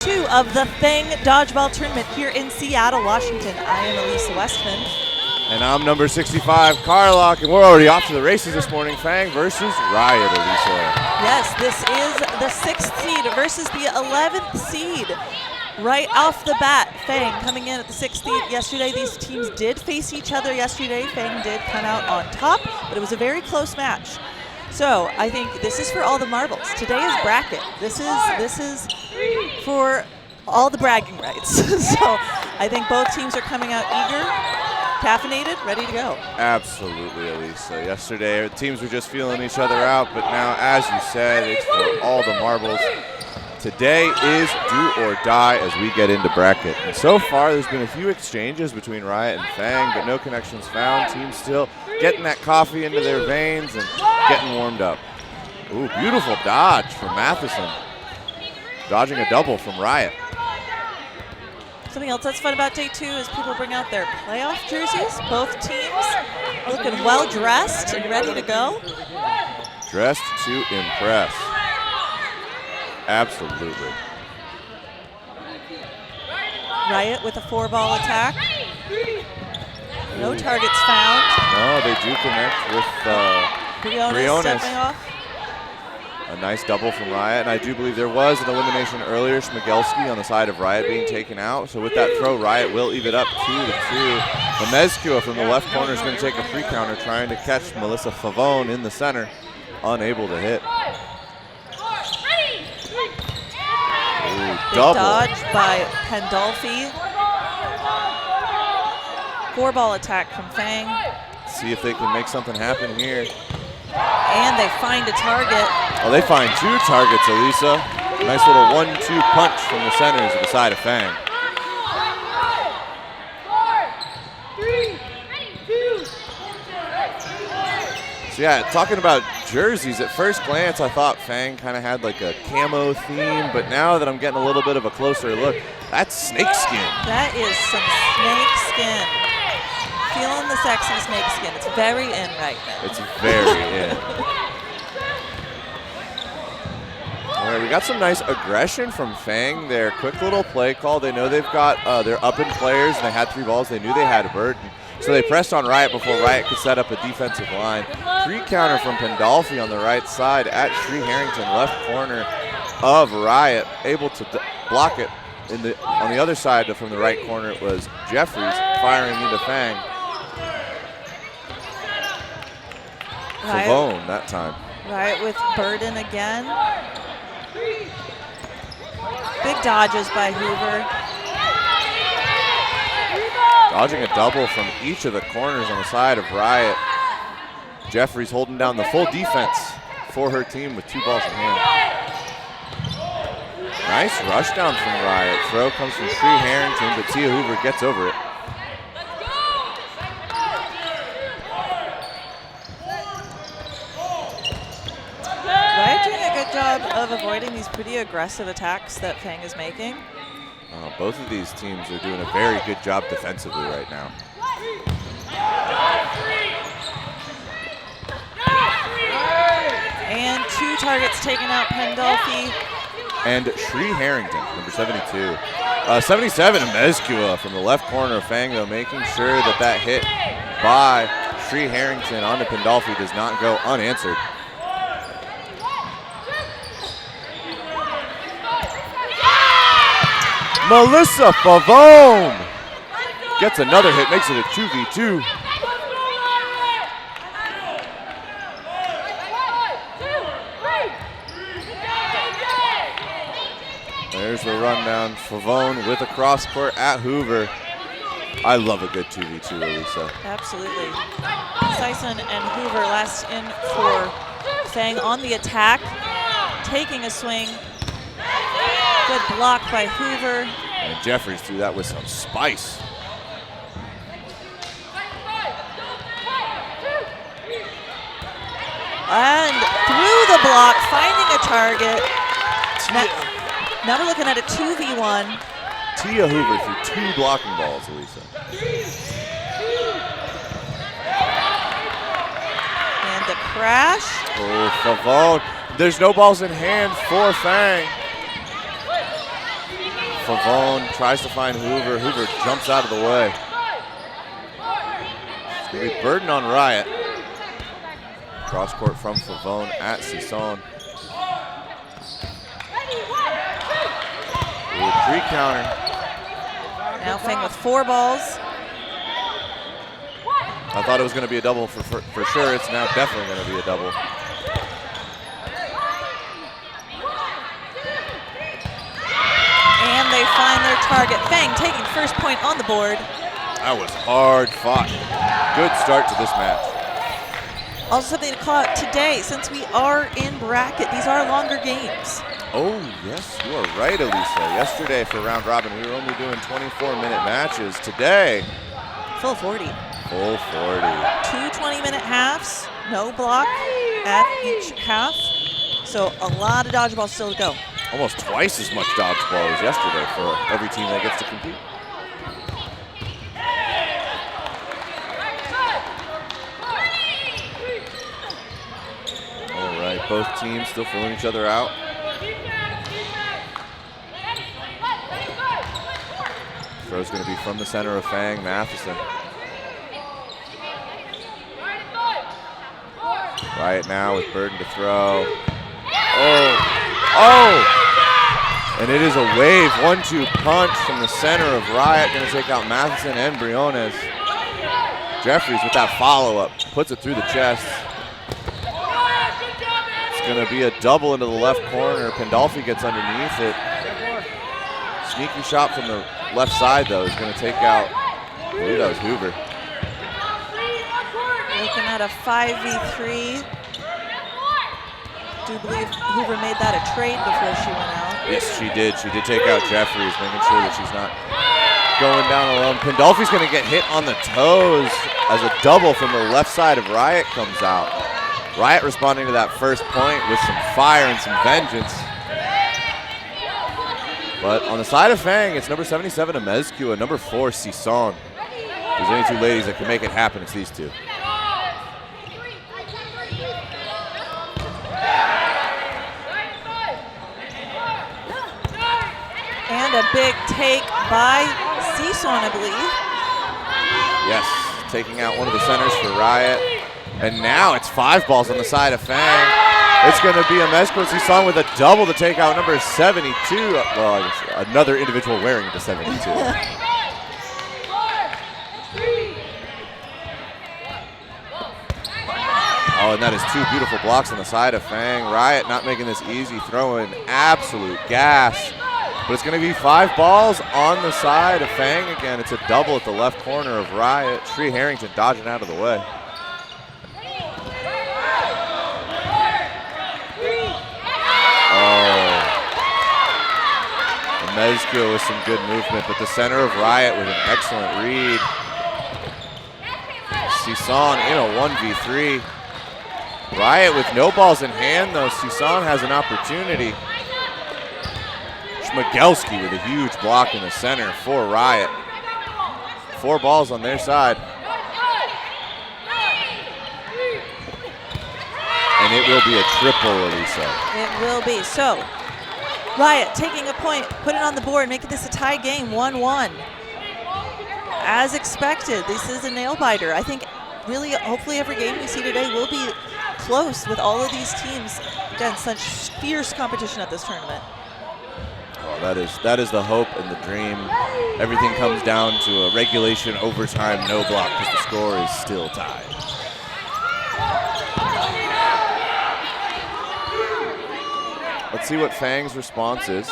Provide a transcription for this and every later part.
2 of the Fang Dodgeball Tournament here in Seattle, Washington. I am Elisa Westman. And I'm number 65, Carlock, and we're already off to the races this morning. Fang versus Riot, Elisa. Yes, this is the 6th seed versus the 11th seed. Right off the bat, Fang coming in at the 6th seed. Yesterday, these teams did face each other yesterday. Fang did come out on top, but it was a very close match. So I think this is for all the marbles. Today is bracket. This is for all the bragging rights. So I think both teams are coming out eager, caffeinated, ready to go. Absolutely, Elisa. Yesterday, the teams were just feeling each other out, but now, as you said, it's for all the marbles. Today is do or die as we get into bracket. And so far, there's been a few exchanges between Riot and Fang, but no connections found. Teams still getting that coffee into their veins and getting warmed up. Ooh, beautiful dodge from Matheson. Dodging a double from Riot. Something else that's fun about day 2 is people bring out their playoff jerseys. Both teams looking well dressed and ready to go. Dressed to impress. Absolutely. Riot with a 4-ball attack. No targets found. No, they do connect with Briones stepping off. A nice double from Riot, and I do believe there was an elimination earlier, Smigelski on the side of Riot being taken out. So with that throw, Riot will even it up 2-2. Mezcua from the left corner is going to take a free counter, trying to catch Melissa Favone in the center. Unable to hit. Ooh, double. Dodge by Pandolfi. 4-ball attack from Fang. See if they can make something happen here. And they find a target. Oh, they find 2 targets, Elisa. Nice little 1-2 punch from the centers at the side of Fang. So yeah, talking about jerseys, at first glance I thought Fang kind of had like a camo theme, but now that I'm getting a little bit of a closer look, that's snakeskin. That is some snakeskin. Feeling the sexy snakeskin. It's very in right now. It's very in. All right, we got some nice aggression from Fang there. Quick little play call. They know they've got their up-and players, and they had 3 balls. They knew they had a Burton. So they pressed on Riot before Riot could set up a defensive line. Free counter from Pandolfi on the right side at Shree Harrington, left corner of Riot, able to block it. On the other side from the right corner, it was Jeffries firing into Fang. Favone that time. Riot with Burden again. Big dodges by Hoover. Dodging a double from each of the corners on the side of Riot. Jeffries holding down the full defense for her team with 2 balls in hand. Nice rush down from Riot. Throw comes from Shree Harrington, but Tia Hoover gets over it. Riot doing a good job of avoiding these pretty aggressive attacks that Fang is making. Both of these teams are doing a very good job defensively right now. And 2 targets taken out, Pandolfi. And Shree Harrington, number 72. 77, Mezcua from the left corner of Fang, though, making sure that that hit by Shree Harrington onto Pandolfi does not go unanswered. Melissa Favone gets another hit, makes it a 2v2. There's the rundown. Favone with a cross court at Hoover. I love a good 2v2, Elisa. Absolutely. Sison and Hoover last in for Fang on the attack, taking a swing. Good block by Hoover. And Jeffries threw that with some spice. And through the block, finding a target. Now we're looking at a 2v1. Tia Hoover threw 2 blocking balls, Elisa. And the crash. Oh, Favone. There's no balls in hand for Fang. Favone tries to find Hoover. Hoover jumps out of the way. It's going to be burden on Riot. Cross court from Favone at Sison. Three-counter. Now Fang with 4 balls. I thought it was going to be a double for sure. It's now definitely going to be a double. And they find their target. Fang taking first point on the board. That was hard fought. Good start to this match. Also something to call out today, since we are in bracket, these are longer games. Oh, yes, you are right, Elisa. Yesterday for round robin, we were only doing 24-minute matches. Today, Full 40. full 40. 2 20-minute halves, no block at each half. So a lot of dodgeball still to go. Almost twice as much dodgeball as yesterday for every team that gets to compete. All right, both teams still filling each other out. Throw's going to be from the center of Fang, Matheson. Riot now with burden to throw. Oh! And it is a wave 1-2 punch from the center of Riot. Going to take out Matheson and Briones. Jeffries with that follow-up. Puts it through the chest. It's going to be a double into the left corner. Pandolfi gets underneath it. Sneaky shot from the left side, though, is going to take out, I believe that was Hoover. Looking at a 5v3. Do you believe Hoover made that a trade before she went out? Yes, she did. She did take out Jeffries, making sure that she's not going down alone. Pandolfi's going to get hit on the toes as a double from the left side of Riot comes out. Riot responding to that first point with some fire and some vengeance. But on the side of Fang, it's number 77, Amezcua, number 4, Sison. If there's any two ladies that can make it happen, it's these two. And a big take by Sison, I believe. Yes, taking out one of the centers for Riot. And now it's 5 balls on the side of Fang. It's going to be Amezcua Sison with a double to take out number 72. Well, I guess another individual wearing the 72. Oh, and that is 2 beautiful blocks on the side of Fang. Riot not making this easy, throwing absolute gas. But it's going to be 5 balls on the side of Fang again. It's a double at the left corner of Riot. Shree Harrington dodging out of the way. Amezcua with some good movement, but the center of Riot with an excellent read. Sison in a 1v3. Riot with no balls in hand, though. Sison has an opportunity. Schmigelski with a huge block in the center for Riot. 4 balls on their side. And it will be a triple, Elisa. It will be. So, Riot taking a point, put it on the board, making this a tie game, 1-1. As expected, this is a nail-biter. I think really, hopefully every game we see today will be close with all of these teams. Again, such fierce competition at this tournament. Oh, that is the hope and the dream. Everything comes down to a regulation overtime no block because the score is still tied. Let's see what Fang's response is.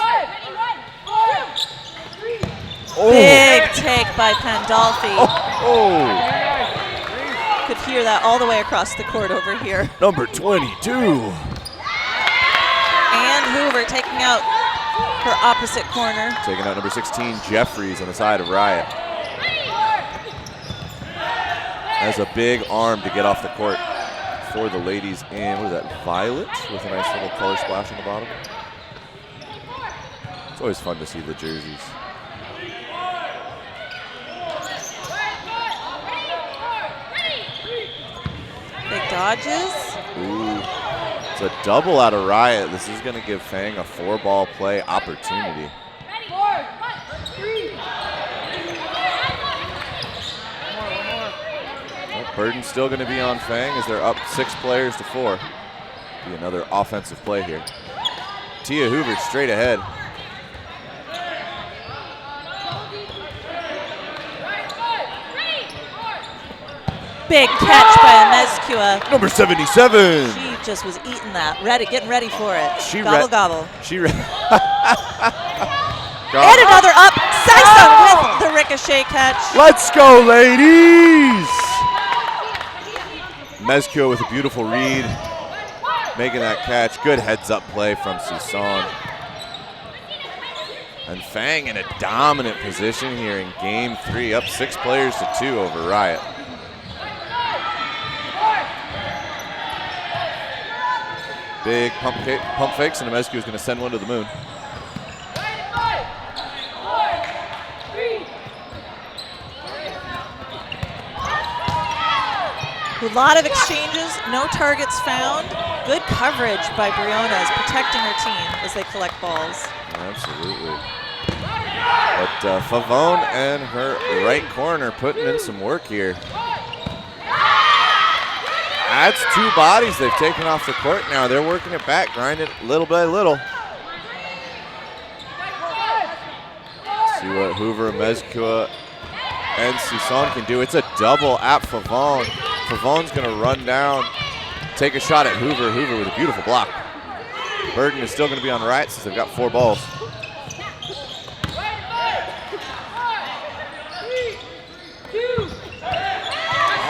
Oh. Big take by Pandolfi. Oh. Could hear that all the way across the court over here. Number 22. And Hoover taking out her opposite corner. Taking out number 16, Jeffries on the side of Riot. Has a big arm to get off the court for the ladies in, what is that, violet? With a nice little color splash on the bottom. It's always fun to see the jerseys. Big dodges. Ooh, it's a double out of Riot. This is going to give Fang a 4-ball play opportunity. Burden's still going to be on Fang as they're up 6 players to 4. Be another offensive play here. Tia Hoover straight ahead. Big catch by Mezcua. Number 77. She just was eating that, getting ready for it. She gobble, gobble. And another up. Sison with the ricochet catch. Let's go, ladies. Mezcua with a beautiful read, making that catch. Good heads-up play from Susan. And Fang in a dominant position here in game 3, up 6 players to 2 over Riot. Big pump fakes, and Mezcua is going to send one to the moon. A lot of exchanges, no targets found. Good coverage by Briones, protecting her team as they collect balls. Absolutely. But Favone and her right corner putting in some work here. That's 2 bodies they've taken off the court now. They're working it back, grinding it little by little. See what Hoover, Mezcua, and Susan can do. It's a double at Favone. Favone's going to run down, take a shot at Hoover. Hoover with a beautiful block. Burden is still going to be on Riot since they've got 4 balls.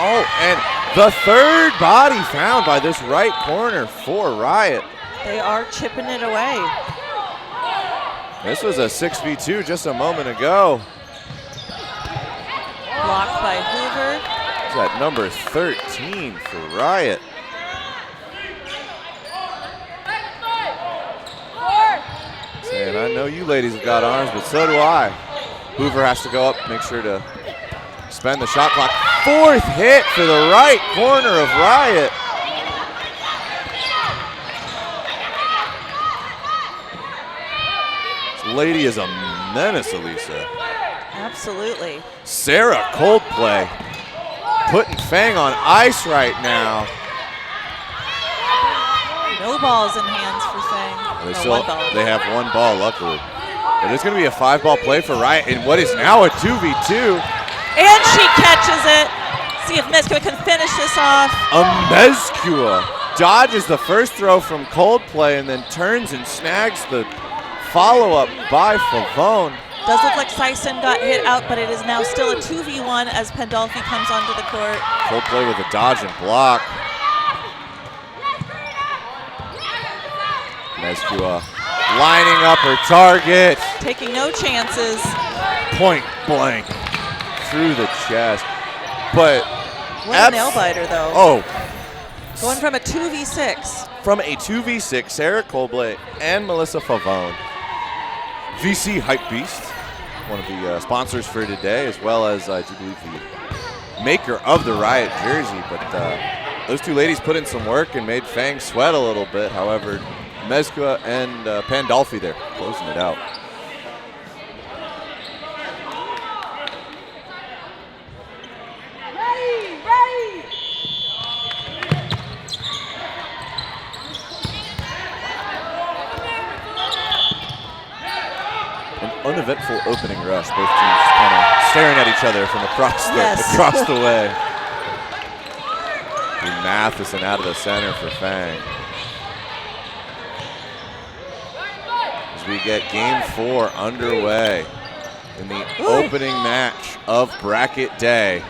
Oh, and the 3rd body found by this right corner for Riot. They are chipping it away. This was a 6v2 just a moment ago. Blocked by Hoover. It's at number 13 for Riot. Saying, I know you ladies have got arms, but so do I. Hoover has to go up, make sure to spend the shot clock. 4th hit for the right corner of Riot. This lady is a menace, Elisa. Absolutely. Sarah Coldplay putting Fang on ice right now. No balls in hands for Fang. They have 1 ball, luckily. But it's going to be a 5-ball play for Riot in what is now a 2v2. And she catches it. See if Mezcua can finish this off. Mezcua dodges the first throw from Coldplay and then turns and snags the follow-up by Favone. Does look like Sison got hit out, but it is now still a 2v1 as Pandolfi comes onto the court. Coldplay with a dodge and block. Mezcua lining up her target. Taking no chances. Point blank through the chest. But what a nail biter, though. Oh. Going from a 2v6. From a 2v6, Sarah Coldplay and Melissa Favone. VC Hype Beast, one of the sponsors for today, as well as, I do believe, the maker of the Riot jersey. But those 2 ladies put in some work and made Fang sweat a little bit. However, Mezcua and Pandolfi there, closing it out. An uneventful opening rush. Both teams kind of staring at each other from across the way. Matheson out of the center for Fang. As we get game 4 underway in the opening match of bracket day.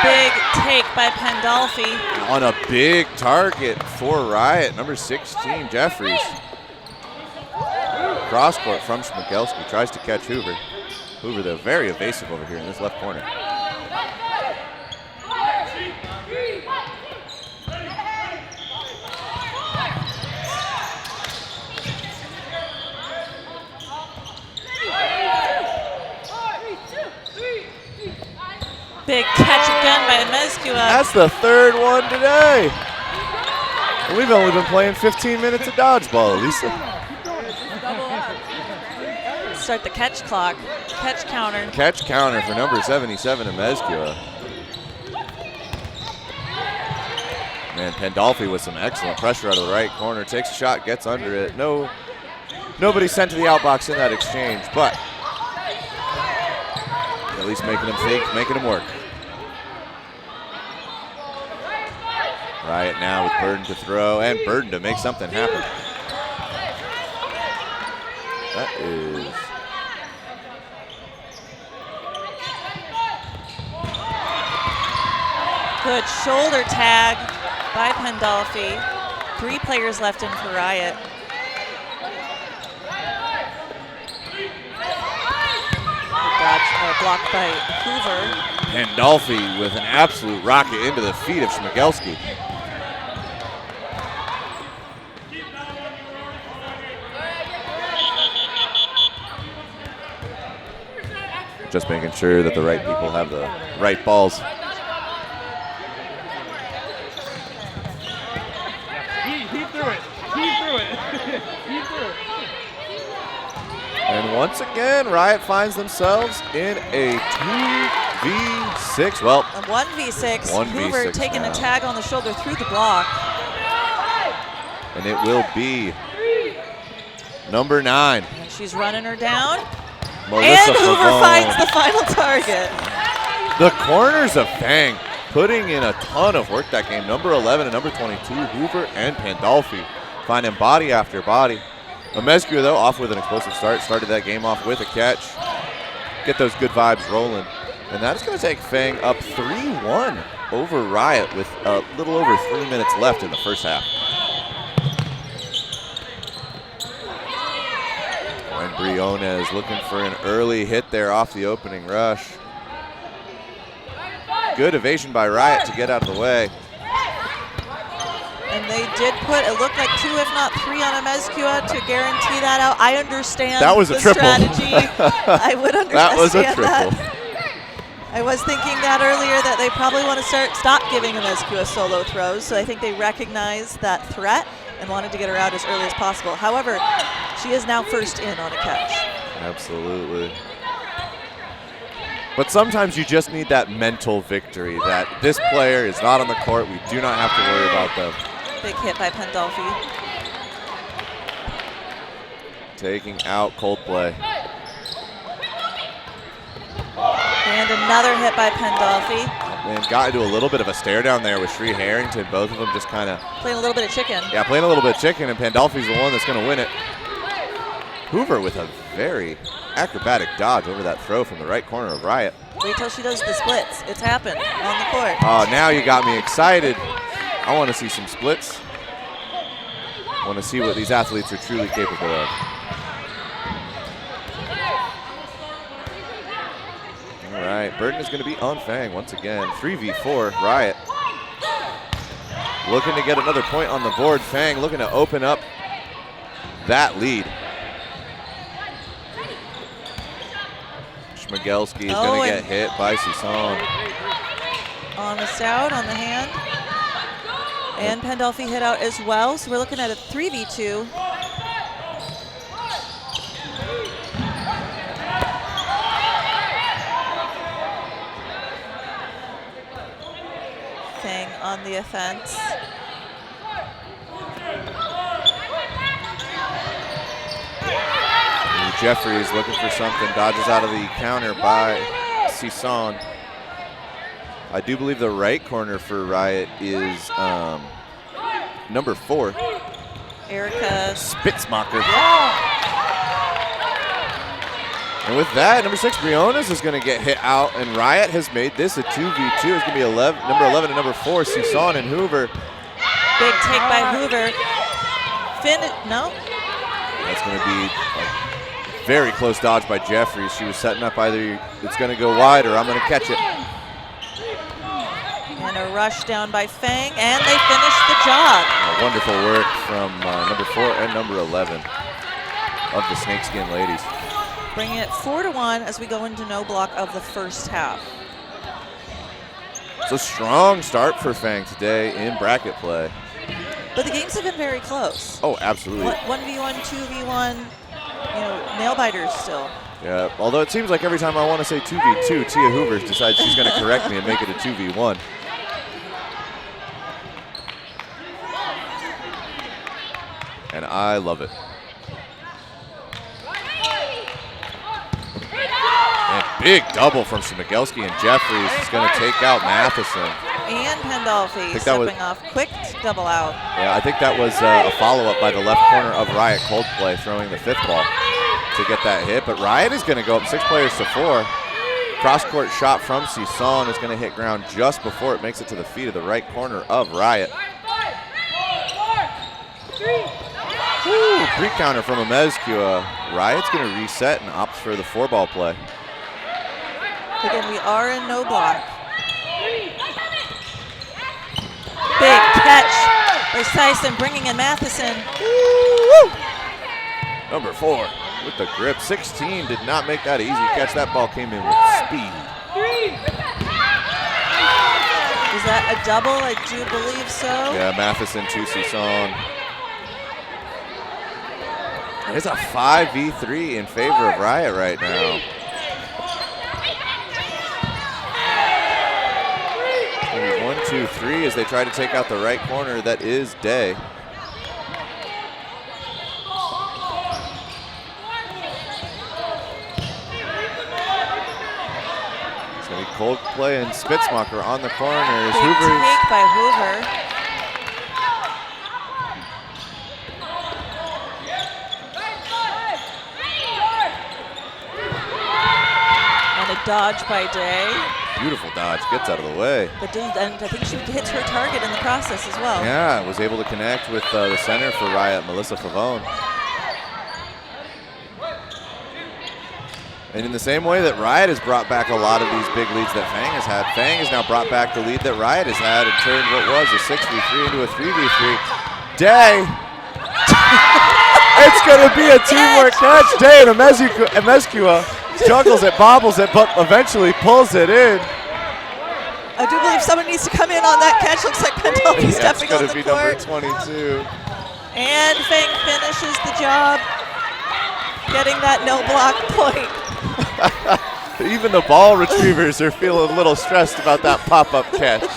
Big take by Pandolfi. On a big target for Riot, number 16, Jeffries. Cross court from Schmigelski, tries to catch Hoover. Hoover, though, very evasive over here in this left corner. Big catch again by Mezcua. That's the 3rd one today. And we've only been playing 15 minutes of dodgeball, Lisa. start the catch clock. Catch counter. Catch counter for number 77, Amezcua. Man, Pandolfi with some excellent pressure out of the right corner. Takes a shot, gets under it. Nobody sent to the outbox in that exchange, but at least making him think, making him work. Riot now with Burden to throw and Burden to make something happen. That is good shoulder tag by Pandolfi. 3 players left in for Riot. Blocked by Hoover. Pandolfi with an absolute rocket into the feet of Schmigelski. Just making sure that the right people have the right balls. He threw it. He threw it. He threw it. And once again, Riot finds themselves in a 2v6. Well, a 1v6. 1v6 Hoover taking now. a tag on the shoulder through the block. And it will be number 9. And she's running her down. Melissa and Hoover Favone. finds the final target. The corners of Fang putting in a ton of work that game. Number 11 and number 22, Hoover and Pandolfi finding body after body. Amezcua, though, off with an explosive start. Started that game off with a catch. Get those good vibes rolling. And that's going to take Fang up 3-1 over Riot with a little over 3 minutes left in the first half. And Briones looking for an early hit there off the opening rush. Good evasion by Riot to get out of the way. And they did put, it looked like 2, if not 3 on Amezcua to guarantee that out. I understand that was a the triple. strategy. I would understand that was a triple. that. I was thinking that earlier that they probably want to stop giving Amezcua solo throws. So I think they recognized that threat and wanted to get her out as early as possible. However, she is now first in on a catch. Absolutely. But sometimes you just need that mental victory that this player is not on the court. We do not have to worry about them. Big hit by Pandolfi. Taking out Coldplay. And another hit by Pandolfi. And got into a little bit of a stare down there with Shree Harrington. Both of them just kind of playing a little bit of chicken. Yeah, playing a little bit of chicken, and Pandolfi's the one that's going to win it. Hoover with a very acrobatic dodge over that throw from the right corner of Riot. Wait till she does the splits. It's happened on the court. Oh, now you got me excited. I want to see some splits. I want to see what these athletes are truly capable of. All right, Burden is going to be on Fang once again. 3v4, Riot. Looking to get another point on the board. Fang looking to open up that lead. Schmigelski is going to get hit by Sison. Almost out on the hand. And Pandolfi hit out as well. So we're looking at a 3v2. Fang on the offense. Jeffries looking for something, dodges out of the counter by Sison. I do believe the right corner for Riot is number 4. Erica Spitzmacher. And with that, number 6, Briones is going to get hit out, and Riot has made this a 2v2. It's going to be number 11 and number 4, Sison and Hoover. Big take by Hoover. No. That's going to be a very close dodge by Jeffries. She was setting up either it's going to go wide or I'm going to catch it. And a rush down by Fang, and they finish the job. Wonderful work from number 4 and number 11 of the Snakeskin ladies. Bringing it 4-1 as we go into no block of the first half. It's a strong start for Fang today in bracket play. But the games have been very close. Oh, absolutely. 1v1, 2v1. nail biters still. Yeah, although it seems like every time I want to say 2v2, Tia Hoover decides she's going to correct me and make it a 2v1. And I love it. And big double from Smigelski, and Jeffries is going to take out Matheson. And Pandolfi stepping off. Quick double out. Yeah, I think that was a follow-up by the left corner of Riot Coldplay, throwing the 5th ball to get that hit. But Riot is going to go up 6 players to 4. Cross-court shot from Sison is going to hit ground just before it makes it to the feet of the right corner of Riot. Pre-counter from Amezcua. Riot's going to reset and opts for the 4-ball play. Again, we are in no block. Big catch by Sison, bringing in Matheson. Woo! Number 4 with the grip. 16 did not make that easy catch. That ball came in with speed. Is that a double? I do believe so. Yeah, Matheson to Sison. It's a 5v3 in favor of Riot right now. 1, 2, 3 as they try to take out the right corner. That is Day. It's going to be Coldplay and Spitzmacher on the corners. Big take by Hoover. Dodge by Day. Beautiful dodge, gets out of the way. And I think she hits her target in the process as well. Yeah, was able to connect with the center for Riot, Melissa Favone. And in the same way that Riot has brought back a lot of these big leads that Fang has had, Fang has now brought back the lead that Riot has had and turned what was a 6v3 into a 3v3. Day. It's going to be a teamwork catch. Day and Amezcua juggles it, bobbles it, but eventually pulls it in. I do believe someone needs to come in on that catch. Looks like Pandolfi stepping on the court. That's going to be number 22. And Fang finishes the job, getting that no block point. Even the ball retrievers are feeling a little stressed about that pop-up catch.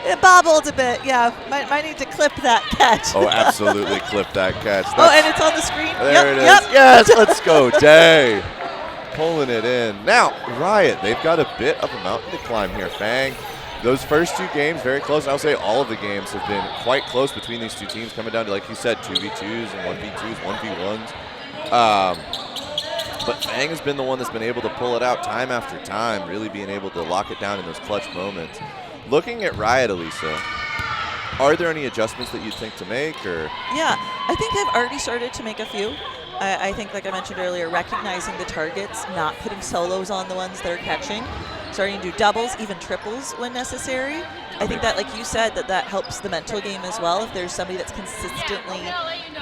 It bobbled a bit, yeah. Might need to clip that catch. Oh, absolutely clip that catch. And it's on the screen. There it is. Yep. Yes, let's go, Day. Pulling it in. Now, Riot, they've got a bit of a mountain to climb here. Fang, those first 2 games, very close. I'll say all of the games have been quite close between these 2 teams, coming down to, like you said, 2v2s and 1v2s, 1v1s. But Fang has been the one that's been able to pull it out time after time, really being able to lock it down in those clutch moments. Looking at Riot, Elisa, are there any adjustments that you'd think to make? Or? Yeah, I think they've already started to make a few. I think, like I mentioned earlier, recognizing the targets, not putting solos on the ones that are catching, starting to do doubles, even triples when necessary. I think that, like you said, that helps the mental game as well. If there's somebody that's consistently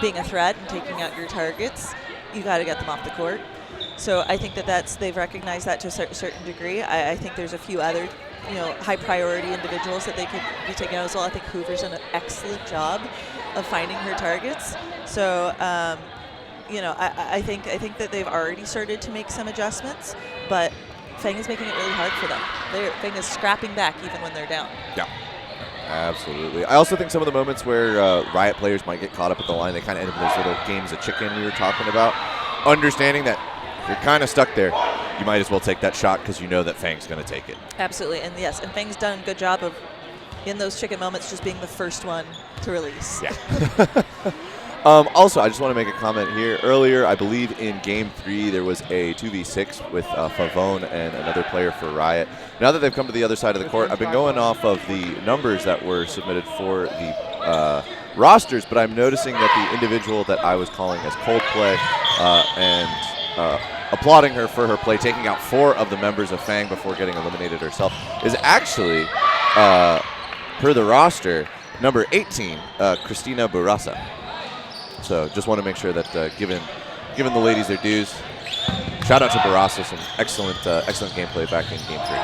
being a threat and taking out your targets, you got to get them off the court. So I think they've recognized that to a certain degree. I think there's a few other, high priority individuals that they could be taking out as well. I think Hoover's done an excellent job of finding her targets. So. I think that they've already started to make some adjustments, but Fang is making it really hard for them. Fang is scrapping back even when they're down. Yeah, absolutely. I also think some of the moments where Riot players might get caught up at the line, they kind of end up in those little games of chicken we were talking about, understanding that if you're kind of stuck there, you might as well take that shot because you know that Fang's going to take it. Absolutely, and yes, and Fang's done a good job of, in those chicken moments, just being the first one to release. Yeah. Also, I just want to make a comment here. Earlier, I believe in Game 3, there was a 2v6 with Favone and another player for Riot. Now that they've come to the other side of the court, I've been going off of the numbers that were submitted for the rosters, but I'm noticing that the individual that I was calling as Coldplay and applauding her for her play, taking out 4 of the members of Fang before getting eliminated herself, is actually, per the roster, number 18, Christina Barasa. So just want to make sure that given the ladies their dues, shout out to Barasa, some excellent gameplay back in Game 3.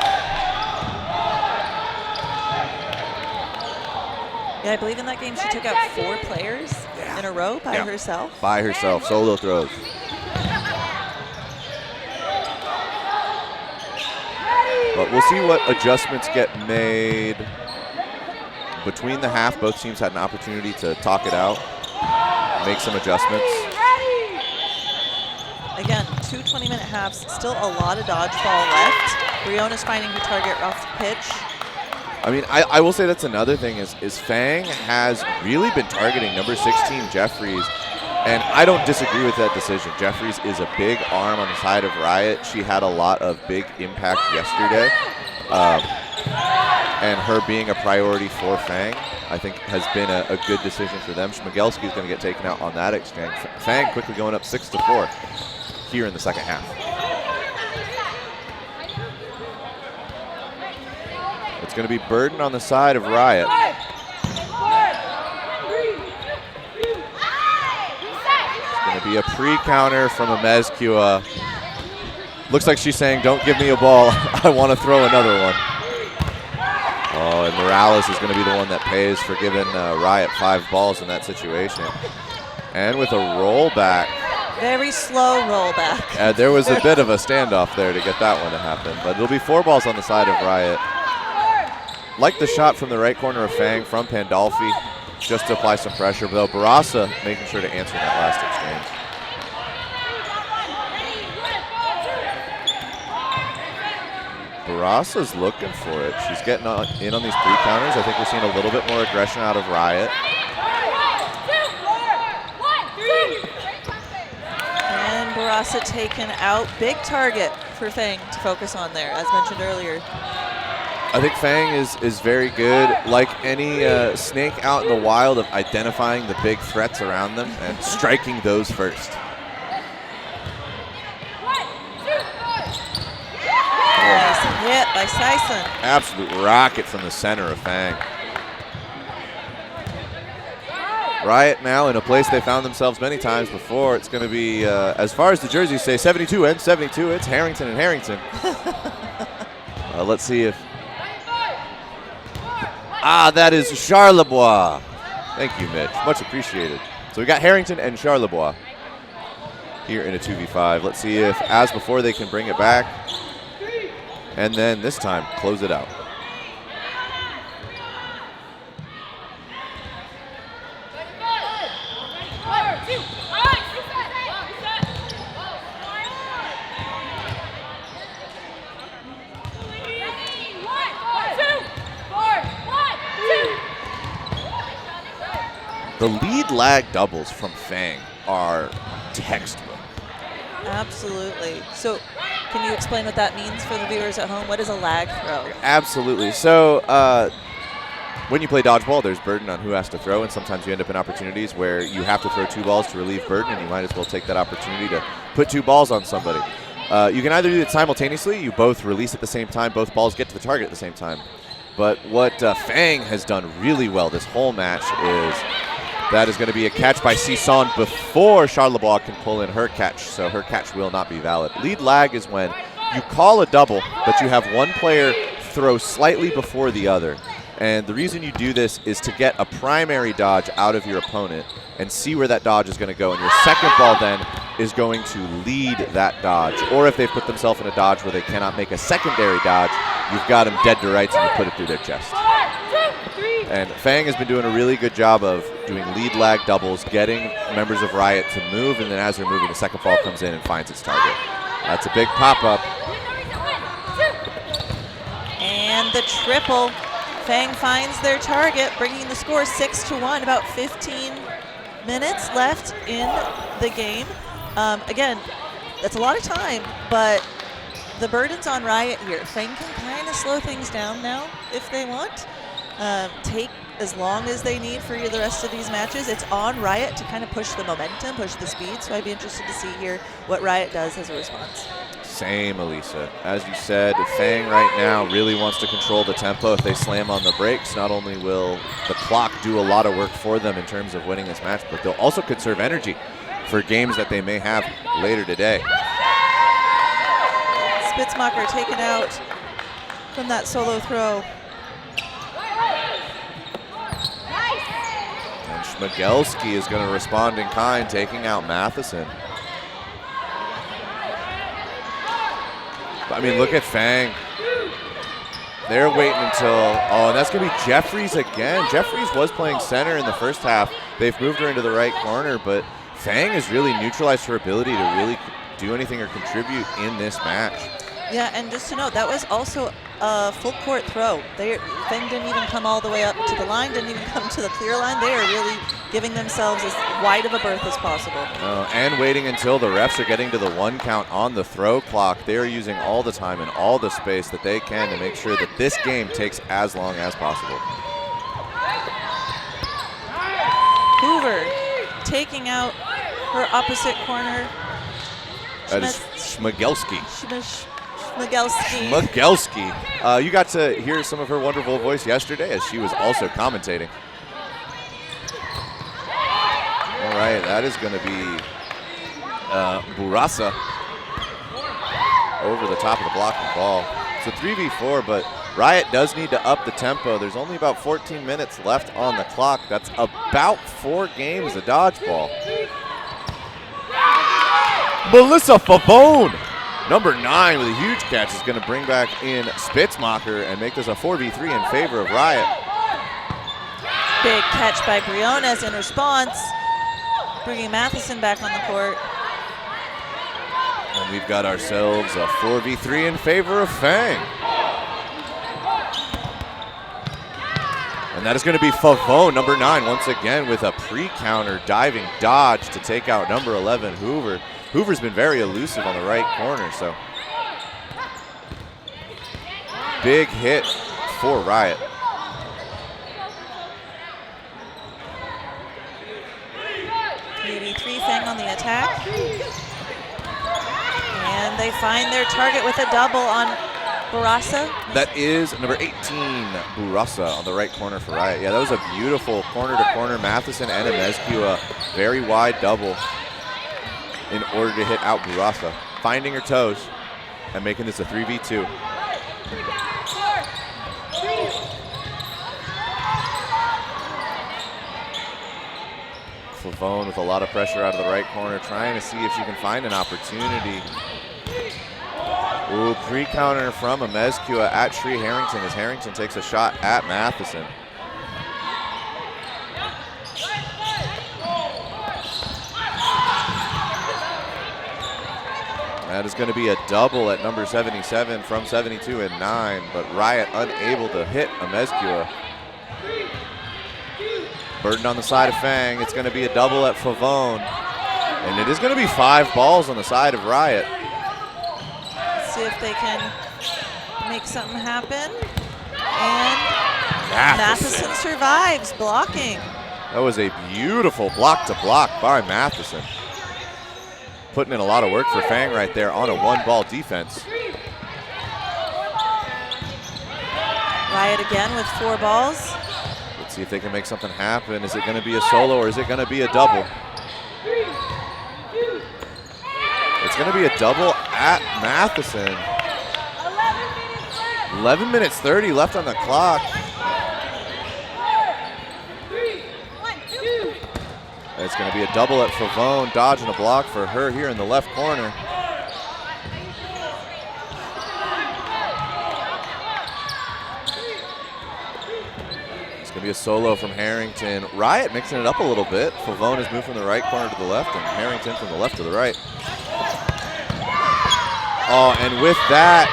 Yeah, I believe in that game she took out 4 players in a row by herself. By herself, solo throws. But we'll see what adjustments get made between the half. Both teams had an opportunity to talk it out, make some adjustments. Again, 2 20-minute halves, still a lot of dodgeball left. Briona's finding her target off the pitch. I mean, I will say that's another thing is Fang has really been targeting number 16, Jeffries, and I don't disagree with that decision. Jeffries is a big arm on the side of Riot. She had a lot of big impact yesterday, and her being a priority for Fang, I think, has been a good decision for them. Schmigelski is going to get taken out on that exchange. Fang quickly going up 6-4 here in the second half. It's going to be Burden on the side of Riot. It's going to be a pre-counter from Amezcua. Looks like she's saying, don't give me a ball. I want to throw another one. Oh, and Morales is going to be the one that pays for giving Riot 5 balls in that situation. And with a rollback. Very slow rollback. There was a bit of a standoff there to get that one to happen. But it'll be 4 balls on the side of Riot. Like the shot from the right corner of Fang from Pandolfi, just to apply some pressure, though Barasa making sure to answer that last exchange. Barasa's looking for it. She's getting in on these pre-counters. I think we're seeing a little bit more aggression out of Riot. And Barasa taken out. Big target for Fang to focus on there, as mentioned earlier. I think Fang is very good, like any snake out in the wild, of identifying the big threats around them and striking those first. Nice hit by Sison. Absolute rocket from the center of Fang. Riot now in a place they found themselves many times before. It's going to be, as far as the jerseys say, 72 and 72. It's Harrington and Harrington. Let's see if... that is Charlebois. Thank you, Mitch. Much appreciated. So we got Harrington and Charlebois here in a 2v5. Let's see if, as before, they can bring it back. And then this time, close it out. The lead lag doubles from Fang are textbook. Absolutely. So can you explain what that means for the viewers at home? What is a lag throw? Absolutely. So when you play dodgeball, there's burden on who has to throw, and sometimes you end up in opportunities where you have to throw 2 balls to relieve burden, and you might as well take that opportunity to put 2 balls on somebody. You can either do it simultaneously, you both release at the same time, both balls get to the target at the same time. But what Fang has done really well this whole match is that is going to be a catch by Sison before Charlebois can pull in her catch, so her catch will not be valid. Lead lag is when you call a double, but you have one player throw slightly before the other. And the reason you do this is to get a primary dodge out of your opponent and see where that dodge is going to go. And your second ball then is going to lead that dodge. Or if they've put themselves in a dodge where they cannot make a secondary dodge, you've got them dead to rights and you put it through their chest. And Fang has been doing a really good job of doing lead lag doubles, getting members of Riot to move, and then as they're moving, the second ball comes in and finds its target. That's a big pop-up. And the triple. Fang finds their target, bringing the score 6-1. About 15 minutes left in the game. Again, that's a lot of time, but the burden's on Riot here. Fang can kind of slow things down now if they want. Take as long as they need for the rest of these matches. It's on Riot to kind of push the momentum, push the speed, so I'd be interested to see here what Riot does as a response. Same, Elisa. As you said, Fang right now really wants to control the tempo. If they slam on the brakes, not only will the clock do a lot of work for them in terms of winning this match, but they'll also conserve energy for games that they may have later today. Spitzmacher taken out from that solo throw. And Schmigelski is going to respond in kind, taking out Matheson. I mean, look at Fang. they're waiting until, and that's going to be Jeffries again. Jeffries was playing center in the first half. They've moved her into the right corner, but Fang has really neutralized her ability to really do anything or contribute in this match. Yeah, and just to note, that was also a full court throw. Fang didn't even come all the way up to the line, didn't even come to the clear line. They are really giving themselves as wide of a berth as possible. And waiting until the refs are getting to the 1 count on the throw clock. They are using all the time and all the space that they can to make sure that this game takes as long as possible. Hoover taking out her opposite corner. That is Schmigelski. Schmigelski. You got to hear some of her wonderful voice yesterday as she was also commentating. All right, that is going to be Burasa over the top of the blocking ball. It's a 3v4, but Riot does need to up the tempo. There's only about 14 minutes left on the clock. That's about 4 games of dodgeball. Melissa Favone, number 9 with a huge catch, is going to bring back in Spitzmacher and make this a 4v3 in favor of Riot. Big catch by Briones in response, bringing Matheson back on the court. And we've got ourselves a 4v3 in favor of Fang. And that is going to be Favone, number 9, once again with a pre-counter diving dodge to take out number 11, Hoover. Hoover's been very elusive on the right corner, so big hit for Riot. Fang on the attack. And they find their target with a double on Burasa. That is number 18, Burasa, on the right corner for Riot. Yeah, that was a beautiful corner-to-corner Matheson and a Mezcua, very wide double in order to hit out Burasa, finding her toes and making this a 3v2. Favone with a lot of pressure out of the right corner, trying to see if she can find an opportunity. Ooh, pre-counter from a Mezcua at Shree Harrington as Harrington takes a shot at Matheson. That is going to be a double at number 77 from 72 and 9, but Riot unable to hit a Mezcua. Burden on the side of Fang. It's going to be a double at Favone. And it is going to be 5 balls on the side of Riot. Let's see if they can make something happen. And Matheson survives, blocking. That was a beautiful block-to-block by Matheson. Putting in a lot of work for Fang right there on a 1-ball defense. Riot again with 4 balls. Let's see if they can make something happen. Is it going to be a solo or is it going to be a double? It's going to be a double at Matheson. 11 minutes 30 left on the clock. It's going to be a double at Favone, dodging a block for her here in the left corner. It's going to be a solo from Harrington. Riot mixing it up a little bit. Favone has moved from the right corner to the left, and Harrington from the left to the right. Oh, and with that,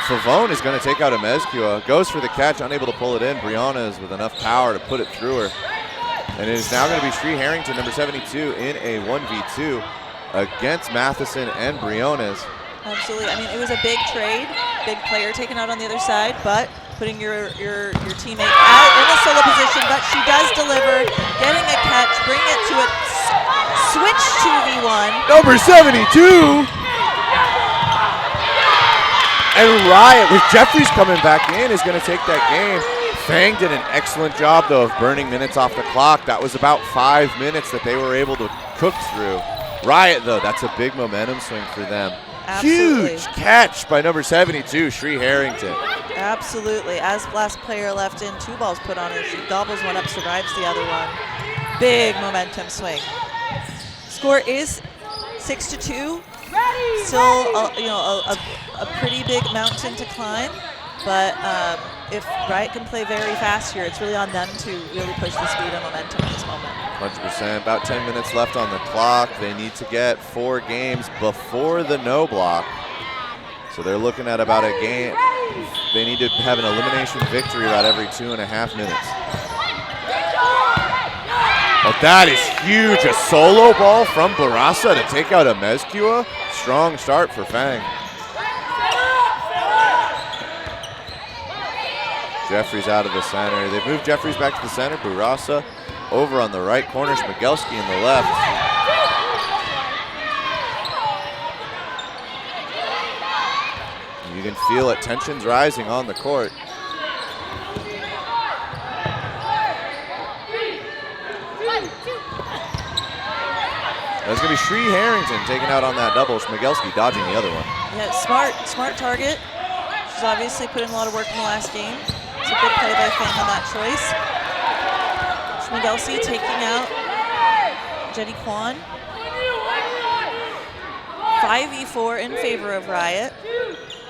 Favone is going to take out a Mezcua. Goes for the catch, unable to pull it in. Briones with enough power to put it through her. And it is now going to be Shree Harrington, number 72, in a 1v2 against Matheson and Briones. Absolutely. I mean, it was a big trade, big player taken out on the other side, but putting your teammate out in a solo position, but she does deliver, getting a catch, bringing it to a switch 2v1. Number 72! And Riot, with Jeffries coming back in, is going to take that game. Fang did an excellent job, though, of burning minutes off the clock. That was about 5 minutes that they were able to cook through. Riot, though, that's a big momentum swing for them. Absolutely. Huge catch by number 72, Shree Harrington. Absolutely. As last player left in, 2 balls put on her. She gobbles one up, survives the other one. Big momentum swing. Score is 6-2 Still, a pretty big mountain to climb, but if Riot can play very fast here, it's really on them to really push the speed and momentum at this moment. 100%. About 10 minutes left on the clock. They need to get 4 games before the no block. So they're looking at about a game. They need to have an elimination victory about every 2.5 minutes. Oh, that is huge. A solo ball from Barasa to take out a Mezcua. Strong start for Fang. Jeffries out of the center. They've moved Jeffries back to the center. Barasa over on the right corner. Shmigelski in the left. You can feel it. Tension's rising on the court. That's going to be Shree Harrington taking out on that double. Shmigelski dodging the other one. Yeah, smart target. She's obviously put in a lot of work in the last game. It's a good play by Fang on that choice. Shmigelski taking out Jenny Kwan. 5v4 in favor of Riot.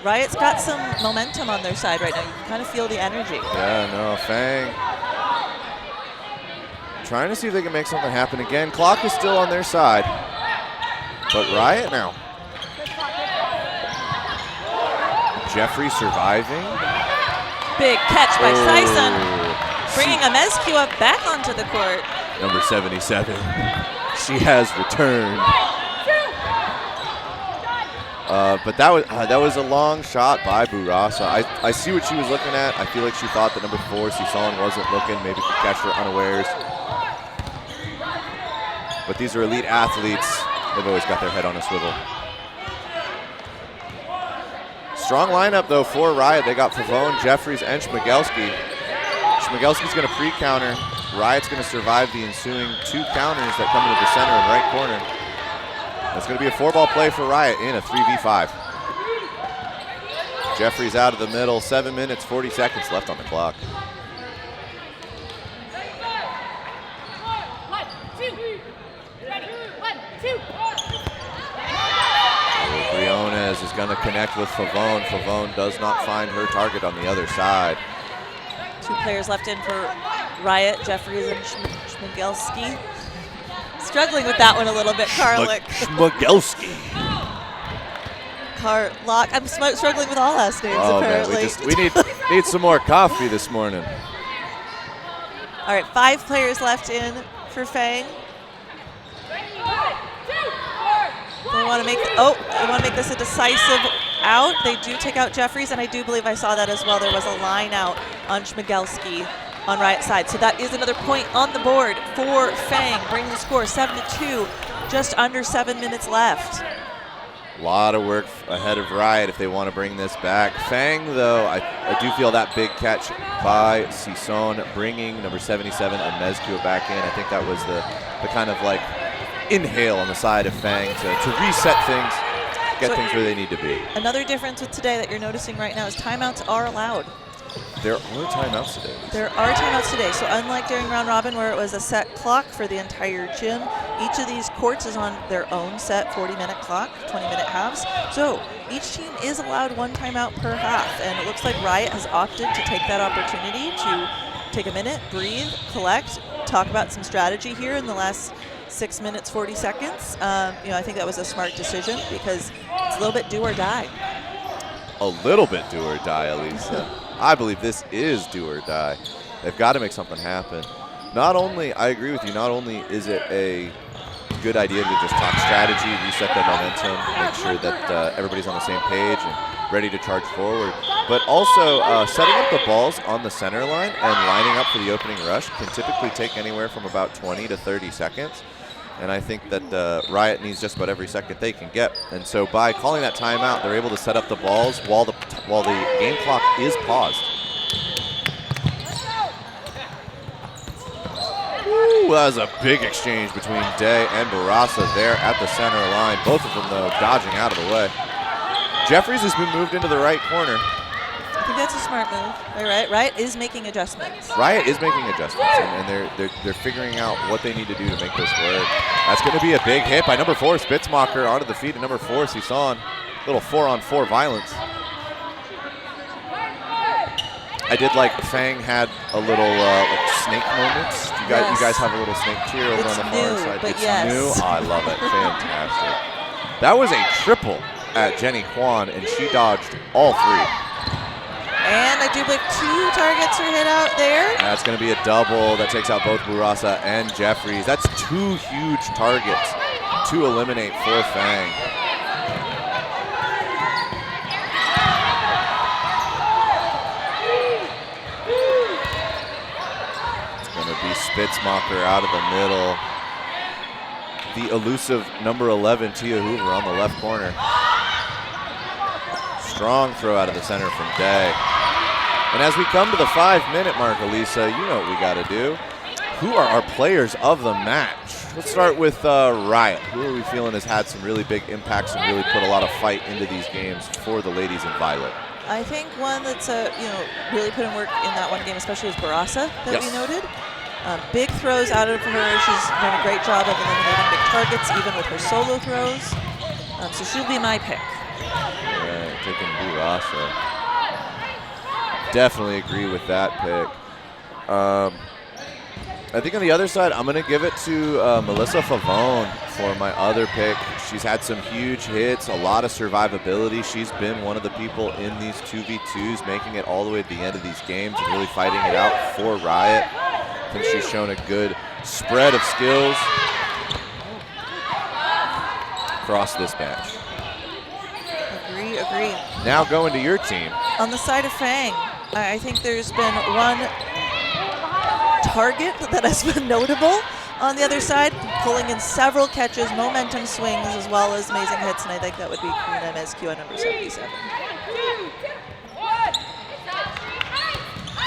Riot's got some momentum on their side right now. You can kind of feel the energy. Yeah, no, Fang trying to see if they can make something happen again. Clock is still on their side, but Riot now. Jeffrey surviving. Big catch by Sison, bringing a Mezcua back onto the court. Number 77, she has returned. But that was a long shot by Barasa. I see what she was looking at. I feel like she thought that number 4, Sison, wasn't looking, maybe could catch her unawares. But these are elite athletes. They've always got their head on a swivel. Strong lineup, though, for Riot. They got Pavone, Jeffries, and Shmigelski. Shmigelski's going to pre-counter. Riot's going to survive the ensuing 2 counters that come into the center and right corner. That's going to be a 4-ball play for Riot in a 3v5. Jeffries out of the middle. 7 minutes, 40 seconds left on the clock. Briones is going to connect with Favone. Favone does not find her target on the other side. 2 players left in for Riot, Jeffries and Shmigelski. Struggling with that one a little bit, Karlik. Shmigelski. Karlock. I'm struggling with all last names, apparently. Man, we need some more coffee this morning. All right, 5 players left in for Fang. They want to make this a decisive out. They do take out Jeffries, and I do believe I saw that as well. There was a line out on Shmigelski on Riot's side. So that is another point on the board for Fang, bringing the score 7-2, just under 7 minutes left. A lot of work ahead of Riot if they want to bring this back. Fang, though, I do feel that big catch by Sison, bringing number 77 and Mezcua back in. I think that was the kind of like inhale on the side of Fang to reset things, get things where they need to be. Another difference with today that you're noticing right now is timeouts are allowed. There are timeouts today. There are timeouts today. So unlike during round robin where it was a set clock for the entire gym, each of these courts is on their own set 40-minute clock, 20-minute halves. So each team is allowed 1 timeout per half. And it looks like Riot has opted to take that opportunity to take a minute, breathe, collect, talk about some strategy here in the last 6 minutes, 40 seconds. I think that was a smart decision because it's a little bit do or die. A little bit do or die, Elisa. I believe this is do or die. They've got to make something happen. I agree with you, not only is it a good idea to just talk strategy, reset the momentum, make sure that everybody's on the same page and ready to charge forward, but also setting up the balls on the center line and lining up for the opening rush can typically take anywhere from about 20 to 30 seconds. And I think that Riot needs just about every second they can get. And so by calling that timeout, they're able to set up the balls while the game clock is paused. Ooh, that was a big exchange between Day and Barasa there at the center line. Both of them, though, dodging out of the way. Jeffries has been moved into the right corner. think that's a smart move. Riot is making adjustments. Riot is making adjustments, and they're figuring out what they need to do to make this work. That's going to be a big hit by number 4, Spitzmacher, onto the feet of number 4, Sison. Little 4-on-4 violence. I did like Fang had a little like snake moments. You guys have a little snake cheer over on the far side. But it's yes. new. Oh, I love it. Fantastic. That was a triple at Jenny Kwan, and she dodged all 3. And I do believe 2 targets are hit out there. That's going to be a double that takes out both Burasa and Jeffries. That's 2 huge targets to eliminate for Fang. It's going to be Spitzmacher out of the middle. The elusive number 11, Tia Hoover, on the left corner. Strong throw out of the center from Day. And as we come to the 5-minute mark, Elisa, you know what we got to do. Who are our players of the match? Let's start with Riot. Who are we feeling has had some really big impacts and really put a lot of fight into these games for the ladies in violet? I think one that's really put in work in that one game, especially, is Burasa that we noted. Big throws out of her. She's done a great job of eliminating big targets, even with her solo throws. So she'll be my pick. Right, taking Burasa. Definitely agree with that pick. I think on the other side, I'm going to give it to Melissa Favone for my other pick. She's had some huge hits, a lot of survivability. She's been one of the people in these 2v2s, making it all the way to the end of these games and really fighting it out for Riot. I think she's shown a good spread of skills across this match. Agree. Now going to your team. On the side of Fang, I think there's been one target that has been notable on the other side, pulling in several catches, momentum swings, as well as amazing hits, and I think that would be Karina Mezcua at number 77.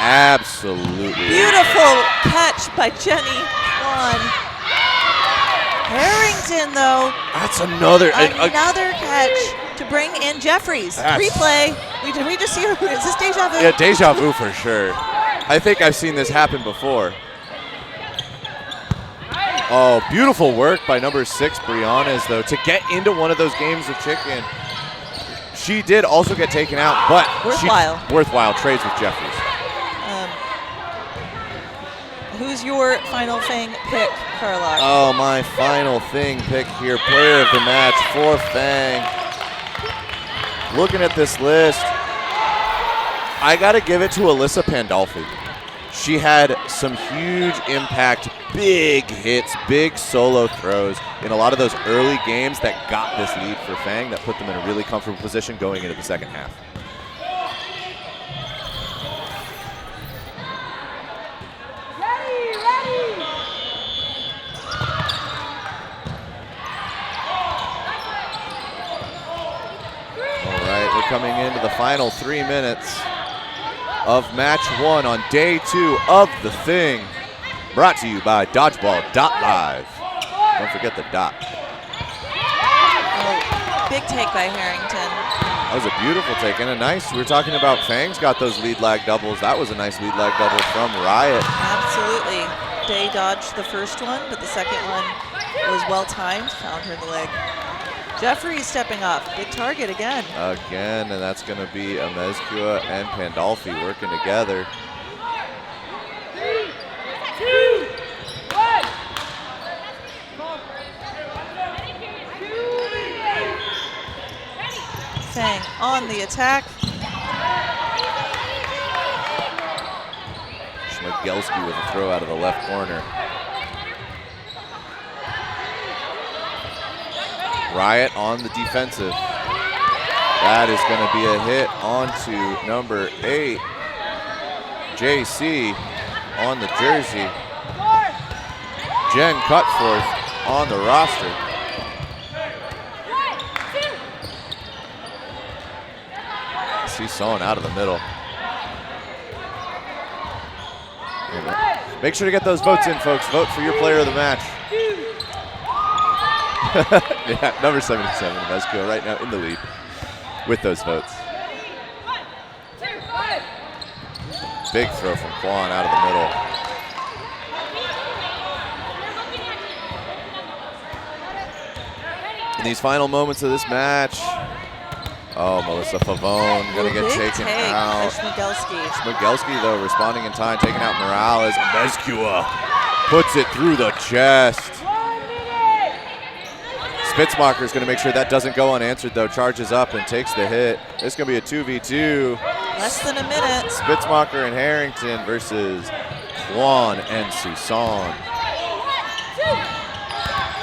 Absolutely. Beautiful catch by Jenny Kwan. Harrington, though. That's another catch to bring in Jeffries. Replay. Did we just see her? Is this deja vu? Yeah, deja vu for sure. I think I've seen this happen before. Oh, beautiful work by number 6, Brianna's, though, to get into one of those games of chicken. She did also get taken out, but worthwhile trades with Jeffries. Who's your final Fang pick, Carlock? Oh, my final pick here, player of the match for Fang. Looking at this list, I got to give it to Alyssa Pandolfi. She had some huge impact, big hits, big solo throws in a lot of those early games that got this lead for Fang, that put them in a really comfortable position going into the second half. All right, we're coming into the final 3 minutes of match 1 on day 2 of the thing. Brought to you by Dodgeball.live. Don't forget the dot. Oh, big take by Harrington. That was a beautiful take and a nice. We were talking about Fang's got those lead lag doubles. That was a nice lead lag double from Riot. Absolutely. Day dodged the first one, but the second one was well timed. Found her in the leg. Jeffrey stepping up. Big target again. Again, and that's going to be Mezcua and Pandolfi working together. 3, 2, 1. Fang on the attack. Schmigelski with a throw out of the left corner. Riot on the defensive. That is going to be a hit onto number 8, JC on the jersey. Jen Cutforth on the roster. Sison out of the middle. Make sure to get those votes in, folks. Vote for your player of the match. Yeah, number 77, Mezcua right now in the lead with those votes. big throw from Quan out of the middle. In these final moments of this match, oh, Melissa Favone gonna get taken out. Schmigelski, though, responding in time, taking out Morales. Mezcua puts it through the chest. Spitzmacher is gonna make sure that doesn't go unanswered, though. Charges up and takes the hit. This is gonna be a 2v2. Less than a minute. Spitzmacher and Harrington versus Quan and Susan.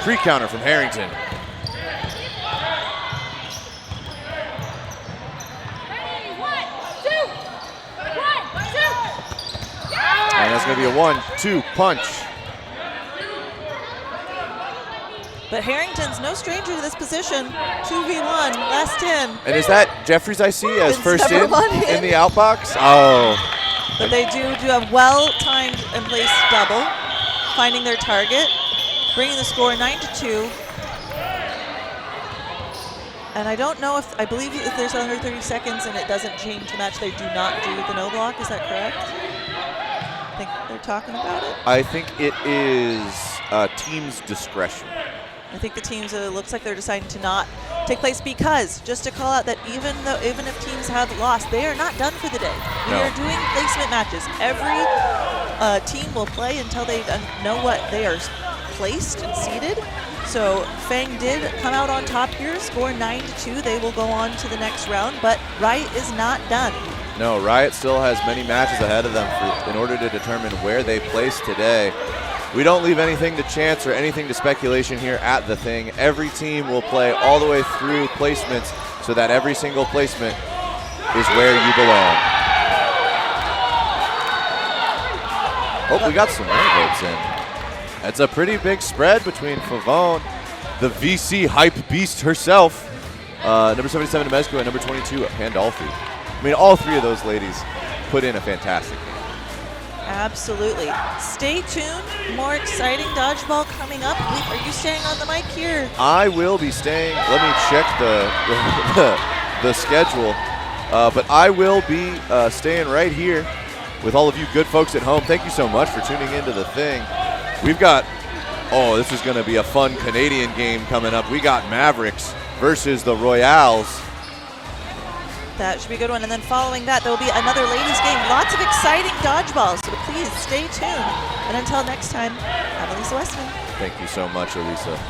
Pre-counter from Harrington. And that's going to be a 1-2 punch. But Harrington's no stranger to this position. 2v1, last 10. And is that Jeffries I see as It's first in the outbox? Oh. But they do a well-timed and placed double, finding their target, bringing the score 9-2. And I don't know if, I believe if there's under 30 seconds and it doesn't change the match, they do not do the no block. Is that correct? I think they're talking about it. I think it is team's discretion. I think the teams, it looks like they're deciding to not take place because, just to call out that even if teams have lost, they are not done for the day. We are doing placement matches. Every team will play until they know what they are placed and seated. So Fang did come out on top here, score 9-2. They will go on to the next round, but Riot is not done. No, Riot still has many matches ahead of them in order to determine where they place today. We don't leave anything to chance or anything to speculation here at the thing. Every team will play all the way through placements so that every single placement is where you belong. Oh, we got some more votes in. That's a pretty big spread between Favone, the VC hype beast herself, number 77 Mezco, and number 22 Pandolfi. I mean, all three of those ladies put in a fantastic game. Absolutely. Stay tuned. More exciting dodgeball coming up. Are you staying on the mic here? I will be staying. Let me check the schedule. But I will be staying right here with all of you good folks at home. Thank you so much for tuning into the thing. We've got, this is going to be a fun Canadian game coming up. We got Mavericks versus the Royals. That should be a good one. And then following that, there will be another ladies' game. Lots of exciting dodgeballs, so please stay tuned. And until next time, I'm Elisa Westman. Thank you so much, Elisa.